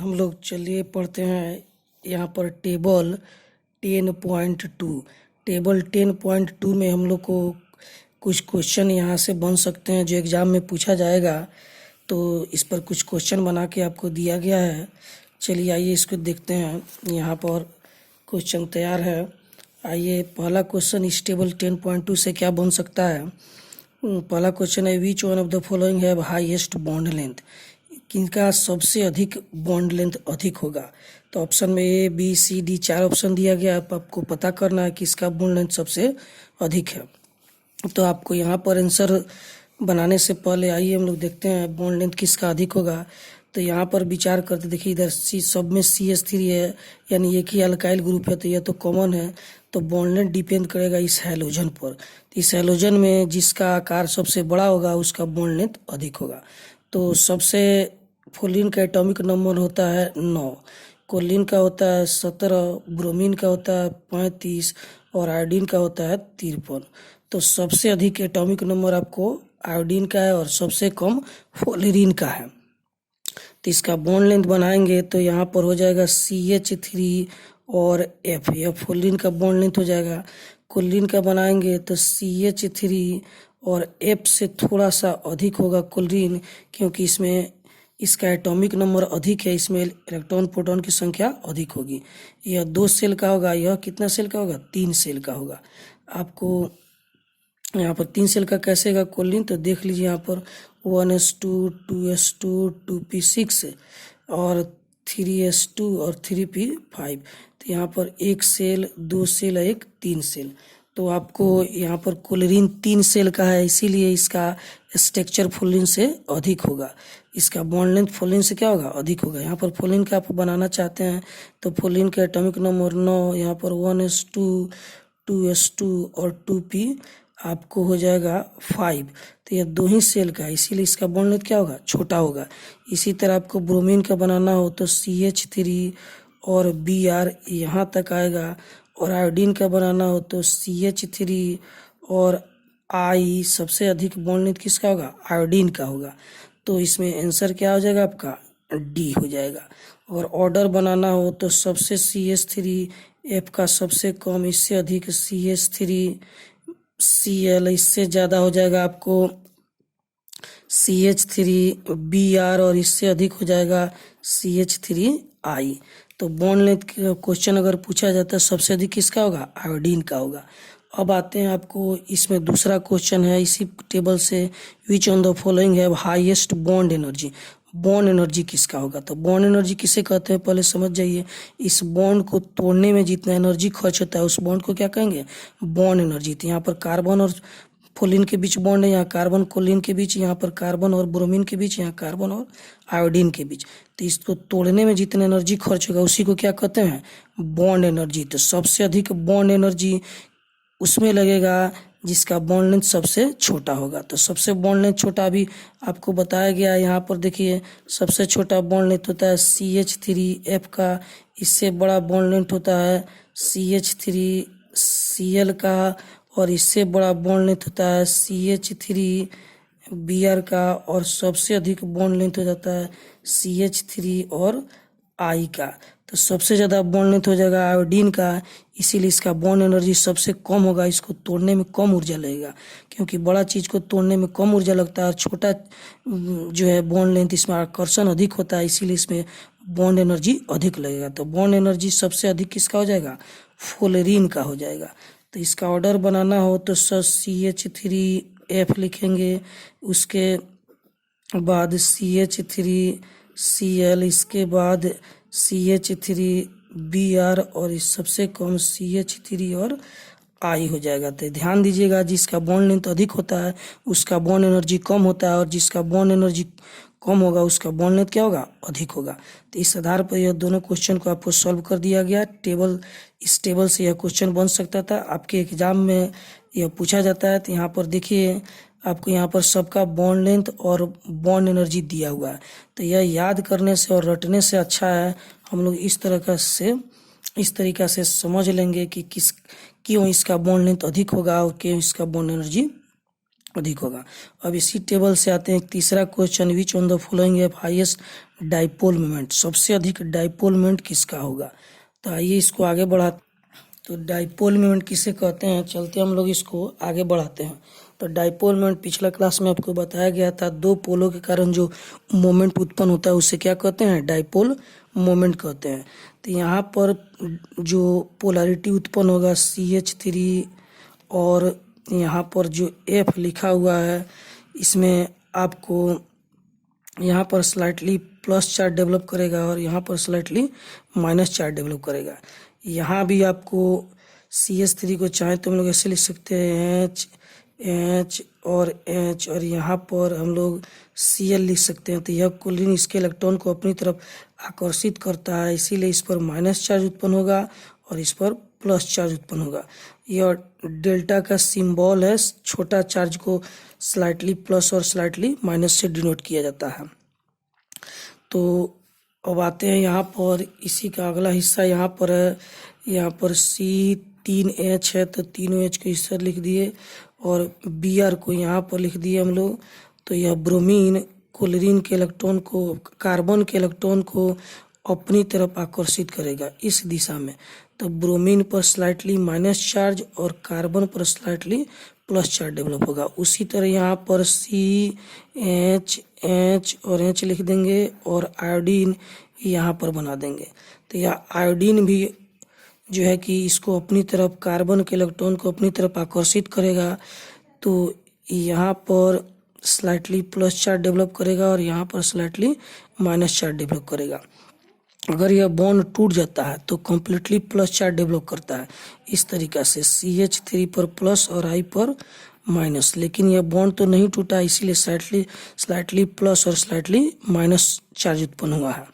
हम लोग चलिए पढ़ते हैं यहाँ पर टेबल 10.2। टेबल 10.2 में हम लोग को कुछ क्वेश्चन यहाँ से बन सकते हैं जो एग्ज़ाम में पूछा जाएगा। तो इस पर कुछ क्वेश्चन बना के आपको दिया गया है। चलिए आइए इसको देखते हैं। यहाँ पर क्वेश्चन तैयार है। आइए पहला क्वेश्चन इस टेबल 10.2 से क्या बन सकता है। पहला क्वेश्चन है which one of the following have highest bond length. किनका सबसे अधिक बॉन्ड लेंथ अधिक होगा। तो ऑप्शन में A B C D 4 option दिया गया। आपको पता करना है कि इसका बॉन्ड लेंथ सबसे अधिक है। तो आपको यहाँ पर आंसर बनाने से पहले आइए हम लोग देखते हैं बॉन्ड लेंथ किसका अधिक होगा। तो यहाँ पर विचार करते देखिए इधर सी सब में CH3 है, यानी एक ही अल्काइल ग्रुप है, तो यह तो कॉमन है। तो बॉन्ड लेंथ डिपेंड करेगा इस हैलोजन पर। तो इस हैलोजन में जिसका आकार सबसे बड़ा होगा उसका बॉन्ड लेंथ अधिक होगा। तो सबसे फ्लोरीन का एटॉमिक नंबर होता है 9, क्लोरीन का होता है 17, ब्रोमीन का होता है 35 और आयोडीन का होता है 53। तो सबसे अधिक एटॉमिक नंबर आपको आयोडीन का है और सबसे कम फ्लोरीन का है। तो इसका बॉन्ड लेंथ बनाएंगे तो यहाँ पर हो जाएगा CH3 और F, यह फ्लोरीन का बॉन्ड लेंथ हो जाएगा। क्लोरीन का बनाएंगे तो CH3 और F से थोड़ा सा अधिक होगा क्लोरीन, क्योंकि इसमें इसका एटॉमिक नंबर अधिक है, इसमें इलेक्ट्रॉन प्रोटॉन की संख्या अधिक होगी। यह 2 सेल का होगा, यह कितना सेल का होगा 3 सेल का होगा। आपको यहाँ पर 3 सेल का कैसे होगा क्लोरीन, तो देख लीजिए यहाँ पर 1s2 2s2 2p6 और 3s2 और 3p5। तो यहाँ पर 1 सेल 2 सेल और 3 सेल। तो आपको यहाँ पर क्लोरीन 3 सेल का है, इसीलिए इसका स्ट्रक्चर फ्लोरीन से अधिक होगा। इसका बॉन्ड लेंथ फ्लोरीन से क्या होगा अधिक होगा। यहाँ पर फ्लोरीन का आप बनाना चाहते हैं तो फ्लोरीन का एटॉमिक नंबर 9, यहाँ पर 1s2 2s2 और 2p आपको हो जाएगा 5। तो यह 2 ही सेल का है, इसीलिए इसका बॉन्ड लेंथ क्या होगा छोटा होगा। इसी तरह आपको ब्रोमीन का बनाना हो तो CH3 और Br यहाँ तक आएगा, और आयोडीन का बनाना हो तो CH3 और I। सबसे अधिक बॉन्ड लेंथ किसका होगा आयोडीन का होगा। तो इसमें आंसर क्या हो जाएगा आपका डी हो जाएगा। और ऑर्डर बनाना हो तो सबसे CH3 F का सबसे कम, इससे अधिक CH3 Cl, इससे ज़्यादा हो जाएगा आपको CH3 Br और इससे अधिक हो जाएगा CH3 I। तो बॉन्ड लेंथ क्वेश्चन अगर पूछा जाता है सबसे अधिक किसका होगा आयोडीन का होगा। अब आते हैं आपको इसमें दूसरा क्वेश्चन है इसी टेबल से, which on the following have highest bond energy. Bond energy किसका होगा। तो बॉन्ड एनर्जी किसे कहते हैं पहले समझ जाइए। इस बॉन्ड को तोड़ने में जितना एनर्जी खर्च होता है उस बॉन्ड को क्या कहेंगे बॉन्ड एनर्जी। तो यहाँ पर कार्बन और फ्लोरीन के बीच बॉन्ड है, यहाँ कार्बन क्लोरीन के बीच, यहाँ पर कार्बन और ब्रोमीन के बीच, यहाँ कार्बन और आयोडीन के बीच। तो इसको तोड़ने में जितना एनर्जी खर्च होगा उसी को क्या कहते हैं बॉन्ड एनर्जी। तो सबसे अधिक बॉन्ड एनर्जी उसमें लगेगा जिसका बॉन्ड लेंथ सबसे छोटा होगा। तो सबसे बॉन्ड लेंथ छोटा भी आपको बताया गया है। यहाँ पर देखिए सबसे छोटा बॉन्ड लेंथ होता है CH3F का, इससे बड़ा बॉन्ड लेंथ होता है CH3Cl का, और इससे बड़ा बॉन्ड लेंथ होता है CH3Br का, और सबसे अधिक बॉन्ड लेंथ हो जाता है CH3 और I का। तो सबसे ज़्यादा बॉन्ड लेंथ हो जाएगा आयोडीन का, इसीलिए इसका बॉन्ड एनर्जी सबसे कम होगा। इसको तोड़ने में कम ऊर्जा लगेगा, क्योंकि बड़ा चीज़ को तोड़ने में कम ऊर्जा लगता है और छोटा जो है बॉन्ड लेंथ इसमें आकर्षण अधिक होता है, इसीलिए इसमें बॉन्ड एनर्जी अधिक लगेगा। तो बॉन्ड एनर्जी सबसे अधिक किसका हो जाएगा फ्लोरीन का हो जाएगा। तो इसका ऑर्डर बनाना हो तो CH3F लिखेंगे, उसके बाद CH3Cl, इसके बाद CH3Br और इस सबसे कम CH3 और I हो जाएगा। तो ध्यान दीजिएगा जिसका बॉन्ड लेंथ अधिक होता है उसका बॉन्ड एनर्जी कम होता है, और जिसका बॉन्ड एनर्जी कम होगा उसका बॉन्ड लेंथ क्या होगा अधिक होगा। तो इस आधार पर यह दोनों क्वेश्चन को आपको सॉल्व कर दिया गया। इस टेबल से यह क्वेश्चन बन सकता था, आपके एग्जाम में यह पूछा जाता है। तो यहाँ पर देखिए आपको यहाँ पर सबका बॉन्ड लेंथ और बॉन्ड एनर्जी दिया हुआ है। तो यह याद करने से और रटने से अच्छा है हम लोग इस तरीका से समझ लेंगे कि क्यों इसका बॉन्ड लेंथ अधिक होगा और क्यों इसका बॉन्ड एनर्जी अधिक होगा। अब इसी टेबल से आते हैं एक तीसरा question, which on the following have highest dipole moment, सबसे अधिक डाइपोल मोमेंट किसका होगा। तो आइए इसको आगे बढ़ा, तो डाइपोल मोमेंट किसे कहते हैं, चलते हम लोग इसको आगे बढ़ाते हैं। तो डाइपोल मोमेंट पिछला क्लास में आपको बताया गया था, दो पोलों के कारण जो मोमेंट उत्पन्न होता है उसे क्या कहते हैं, डाइपोल मोमेंट कहते हैं। तो यहाँ पर जो पोलैरिटी उत्पन्न होगा CH3 और यहाँ पर जो F लिखा हुआ है इसमें आपको यहाँ पर स्लाइटली प्लस चार्ज डेवलप करेगा और यहाँ पर स्लाइटली माइनस चार्ज डेवलप करेगा। यहाँ भी आपको CH3 को चाहे तो हम लोग ऐसे लिख सकते हैं H और यहाँ पर हम लोग Cl लिख सकते हैं। तो यह क्लोरीन इसके इलेक्ट्रॉन को अपनी तरफ आकर्षित करता है, इसीलिए इस पर माइनस चार्ज उत्पन्न होगा और इस पर प्लस चार्ज उत्पन्न होगा। यह डेल्टा का सिंबल है, छोटा चार्ज को स्लाइटली प्लस और स्लाइटली माइनस से डिनोट किया जाता है। तो अब आते हैं यहाँ पर, इसी का अगला हिस्सा यहाँ पर है, यहाँ पर C3H है तो तीनों H को इस तरह लिख दिए और Br को यहाँ पर लिख दिए हम लोग। तो यह ब्रोमीन क्लोरीन के इलेक्ट्रॉन को, कार्बन के इलेक्ट्रॉन को अपनी तरफ आकर्षित करेगा इस दिशा में। तो ब्रोमीन पर स्लाइटली माइनस चार्ज और कार्बन पर स्लाइटली प्लस चार्ज डेवलप होगा। उसी तरह यहाँ पर CH H और H लिख देंगे और आयोडीन यहाँ पर बना देंगे। तो यह आयोडीन भी जो है कि इसको अपनी तरफ, कार्बन के इलेक्ट्रॉन को अपनी तरफ आकर्षित करेगा, तो यहाँ पर स्लाइटली प्लस चार्ज डेवलप करेगा और यहाँ पर स्लाइटली माइनस चार्ज डेवलप करेगा। अगर यह बॉन्ड टूट जाता है तो कम्प्लीटली प्लस चार्ज डेवलप करता है इस तरीक़ा से, CH3 पर प्लस और I पर माइनस। लेकिन यह बॉन्ड तो नहीं टूटा, इसीलिए स्लाइटली प्लस और स्लाइटली माइनस चार्ज उत्पन्न हुआ है।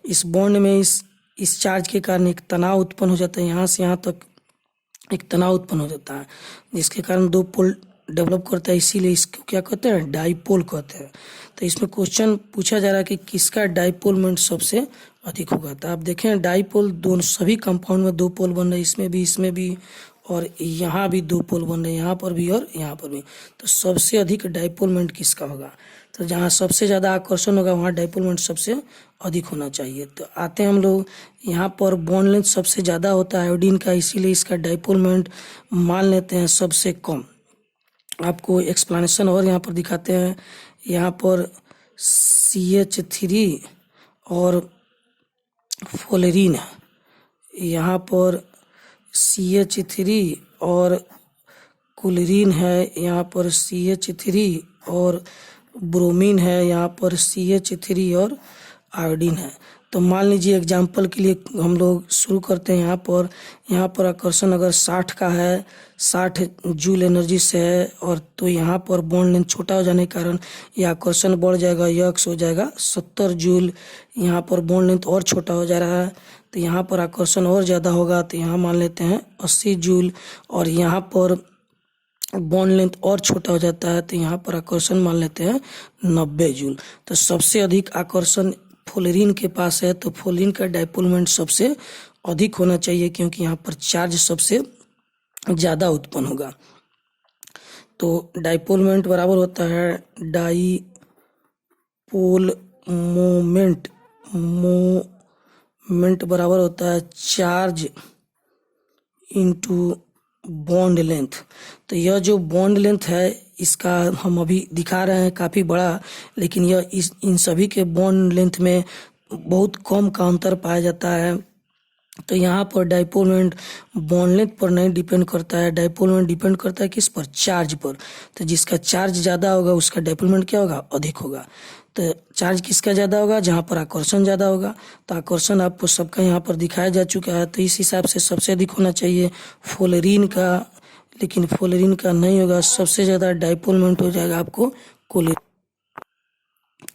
इस बॉन्ड में इस चार्ज के कारण एक तनाव उत्पन्न हो जाता है, यहाँ से यहाँ तक एक तनाव उत्पन्न हो जाता है जिसके कारण दो पोल डेवलप करता है, इसीलिए इसको क्या कहते हैं, डाइपोल कहते हैं। तो इसमें क्वेश्चन पूछा जा रहा है कि किसका डाइपोल मोमेंट सबसे अधिक होगा। तो आप देखें डाइपोल दोनों सभी कंपाउंड में दो पोल बन रहे हैं, इसमें भी और यहाँ भी दो पोल बन रहे हैं, यहाँ पर भी और यहाँ पर भी। तो सबसे अधिक डाइपोल मोमेंट किसका होगा, तो जहाँ सबसे ज़्यादा आकर्षण होगा वहाँ डाइपोल मोमेंट सबसे अधिक होना चाहिए। तो आते हैं हम लोग, यहाँ पर बॉन्ड लेंथ सबसे ज़्यादा होता है आयोडीन का, इसीलिए इसका डाइपोल मोमेंट मान लेते हैं सबसे कम। आपको एक्सप्लेनेशन और यहाँ पर दिखाते हैं, यहाँ पर CH3 और फ्लोरीन है, यहाँ पर CH3 और क्लोरीन है, यहाँ पर CH3 और ब्रोमीन है, यहाँ पर CH3 और आयोडीन है। तो मान लीजिए एग्जाम्पल के लिए हम लोग शुरू करते हैं। यहाँ पर आकर्षण अगर 60 का है, 60 जूल एनर्जी से है, और तो यहाँ पर बॉन्ड लेंथ छोटा हो जाने के कारण यह आकर्षण बढ़ जाएगा, यह हो जाएगा 70 जूल। यहाँ पर बॉन्ड लेंथ और छोटा हो जा रहा है तो यहाँ पर आकर्षण और ज़्यादा होगा, तो यहाँ मान लेते हैं 80 जूल। और यहाँ पर बॉन्ड लेंथ और छोटा हो जाता है तो यहाँ पर आकर्षण मान लेते हैं 90 जूल। तो सबसे अधिक आकर्षण फ्लोरीन के पास है, तो फ्लोरीन का डाइपोल मोमेंट सबसे अधिक होना चाहिए क्योंकि यहाँ पर चार्ज सबसे ज़्यादा उत्पन्न होगा। तो डाइपोल मोमेंट बराबर होता है डाइपोल मोमेंट बराबर होता है चार्ज इंटू बॉन्ड लेंथ। तो यह जो बॉन्ड लेंथ है इसका हम अभी दिखा रहे हैं काफ़ी बड़ा, लेकिन यह इन सभी के बॉन्ड लेंथ में बहुत कम का अंतर पाया जाता है। तो यहाँ पर डाइपोल मोमेंट बॉन्ड लेंथ पर नहीं डिपेंड करता है, डाइपोल मोमेंट डिपेंड करता है किस पर, चार्ज पर। तो जिसका चार्ज ज़्यादा होगा उसका डाइपोल मोमेंट क्या होगा, अधिक होगा। तो चार्ज किसका ज़्यादा होगा, जहाँ पर आकर्षण ज़्यादा होगा। तो आकर्षण आपको सबका यहाँ पर दिखाया जा चुका है, तो इस हिसाब से सबसे अधिक होना चाहिए फ्लोरीन का, लेकिन फ्लोरीन का नहीं होगा। सबसे ज़्यादा डाइपोल मोमेंट हो जाएगा आपको क्लोरीन।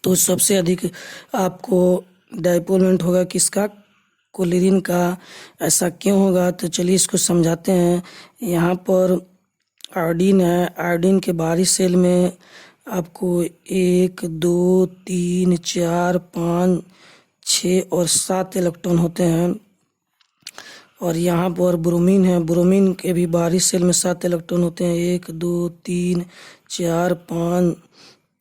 तो सबसे अधिक आपको डाइपोल मोमेंट होगा किसका, क्लोरीन का। ऐसा क्यों होगा, तो चलिए इसको समझाते हैं। यहाँ पर आयोडीन है, आयोडीन के बाहरी सेल में आपको 1 2 3 4 5 6 और 7 इलेक्ट्रॉन होते हैं। और यहाँ पर ब्रोमीन है। ब्रोमीन के भी बाहरी सेल में 7 इलेक्ट्रॉन होते हैं, 1 2 3 4 5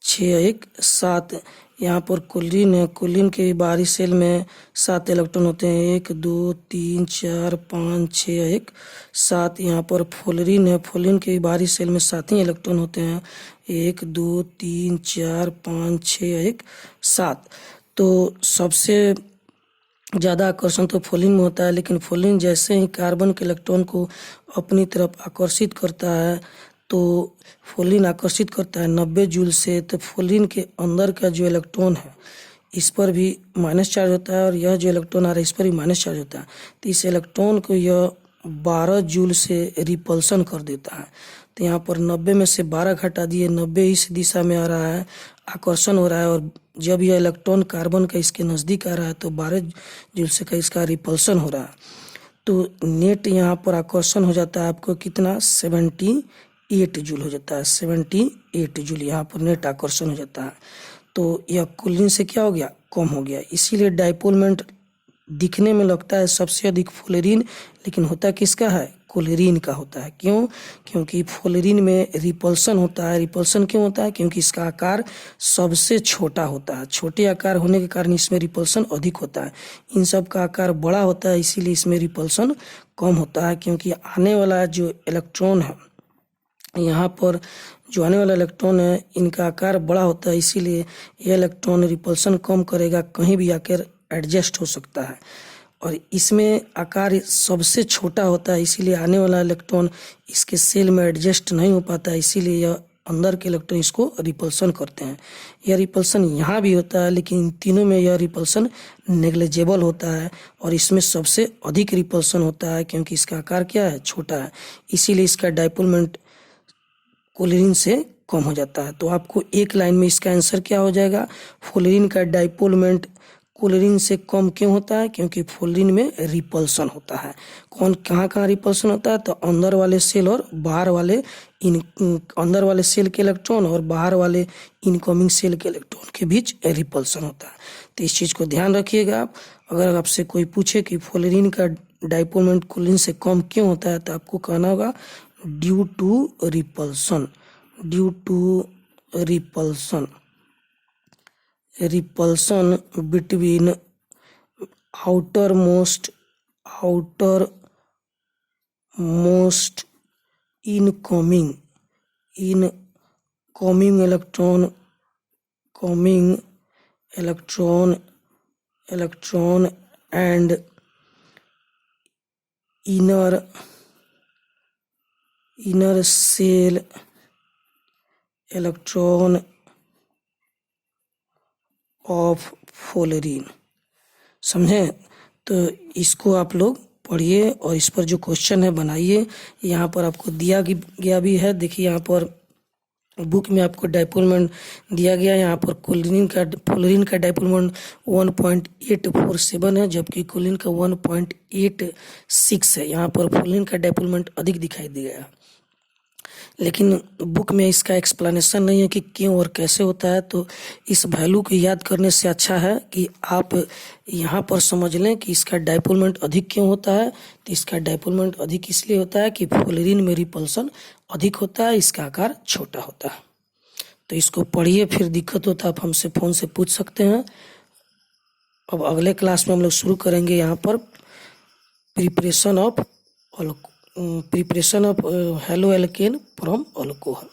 6 1 7। यहाँ पर क्लोरीन है। क्लोरीन के भी बाहरी सेल में 7 इलेक्ट्रॉन होते हैं, 1 2 3 4 5 6 1 7। यहाँ पर फ्लोरीन है। फ्लोरीन के भी बाहरी सेल में 7 ही इलेक्ट्रॉन होते हैं, 1 2 3 4 5 6 1 7। तो सबसे ज़्यादा आकर्षण तो फ्लोरीन में होता है, लेकिन फ्लोरीन जैसे ही कार्बन के इलेक्ट्रॉन को अपनी तरफ आकर्षित करता है तो फ्लोरीन आकर्षित करता है 90 जूल से। तो फ्लोरीन के अंदर का जो इलेक्ट्रॉन है इस पर भी माइनस चार्ज होता है और यह जो इलेक्ट्रॉन आ रहा है इस पर भी माइनस चार्ज होता है। तो इस इलेक्ट्रॉन को यह 12 जूल से रिपल्सन कर देता है। तो यहाँ पर 90 में से 12 घटा दिए, 90 इस दिशा में आ रहा है, आकर्षण हो रहा है, और जब यह इलेक्ट्रॉन कार्बन का इसके नज़दीक आ रहा है तो 12 जूल से का इसका रिपल्सन हो रहा है। तो नेट यहाँ पर आकर्षण हो जाता है आपको कितना, 78 जूल हो जाता है, 78 जूल यहाँ पर नेट आकर्षण हो जाता है। तो यह क्लोरीन से क्या हो गया, कम हो गया। इसीलिए डाइपोल मोमेंट दिखने में लगता है सबसे अधिक फ्लोरीन, लेकिन होता किसका है, क्लोरीन का होता है। क्यों, क्योंकि फ्लोरीन में रिपल्सन होता है। रिपल्सन क्यों होता है, क्योंकि इसका आकार सबसे छोटा होता है। छोटे आकार होने के कारण इसमें रिपल्सन अधिक होता है। इन सब का आकार बड़ा होता है, इसीलिए इसमें रिपल्सन कम होता है। क्योंकि आने वाला जो इलेक्ट्रॉन है, यहाँ पर जो आने वाला इलेक्ट्रॉन है इनका आकार बड़ा होता है, इसीलिए यह इलेक्ट्रॉन रिपल्सन कम करेगा, कहीं भी आकर एडजस्ट हो सकता है। और इसमें आकार सबसे छोटा होता है, इसीलिए आने वाला इलेक्ट्रॉन इसके सेल में एडजस्ट नहीं हो पाता है, इसीलिए यह अंदर के इलेक्ट्रॉन इसको रिपल्सन करते हैं। यह रिपल्सन यहाँ भी होता है, लेकिन इन तीनों में यह रिपल्सन नेग्लिजिबल होता है और इसमें सबसे अधिक रिपल्सन होता है, क्योंकि इसका आकार क्या है, छोटा है। इसीलिए इसका डाइपोल मोमेंट क्लोरीन से कम हो जाता है। तो आपको एक लाइन में इसका आंसर क्या हो जाएगा, फ्लोरीन का डाइपोल मोमेंट क्लोरीन से कम क्यों होता है, क्योंकि फ्लोरीन में रिपल्सन होता है। कहाँ रिपल्सन होता है, तो अंदर वाले सेल और बाहर वाले अंदर वाले सेल के इलेक्ट्रॉन और बाहर वाले इनकमिंग सेल के इलेक्ट्रॉन के बीच रिपल्सन होता है। तो इस चीज़ को ध्यान रखिएगा आप। अगर आपसे कोई पूछे कि फ्लोरीन का डाइपोल मोमेंट क्लोरीन से कम क्यों होता है, तो आपको कहना होगा due to repulsion, due to repulsion, repulsion between outer most incoming electron and inner cell electron of fluorine. समझे? तो इसको आप लोग पढ़िए और इस पर जो क्वेश्चन है बनाइए। यहाँ पर आपको दिया गया भी है, देखिए यहाँ पर बुक में आपको डाइपोल मोमेंट दिया गया है। यहाँ पर फ्लोरीन का डाइपोल मोमेंट 1.847 है, जबकि क्लोरीन का 1.86 है। यहाँ पर फ्लोरीन का डाइपोल मोमेंट अधिक दिखाई दे गया, लेकिन बुक में इसका एक्सप्लेनेशन नहीं है कि क्यों और कैसे होता है। तो इस वैल्यू को याद करने से अच्छा है कि आप यहाँ पर समझ लें कि इसका डाइपोल मोमेंट अधिक क्यों होता है। तो इसका डाइपोल मोमेंट अधिक इसलिए होता है कि फ्लोरीन में रिपल्सन अधिक होता है, इसका आकार छोटा होता है। तो इसको पढ़िए, फिर दिक्कत होता है आप हमसे फ़ोन से पूछ सकते हैं। अब अगले क्लास में हम लोग शुरू करेंगे यहाँ पर preparation of halo alkane from alcohol.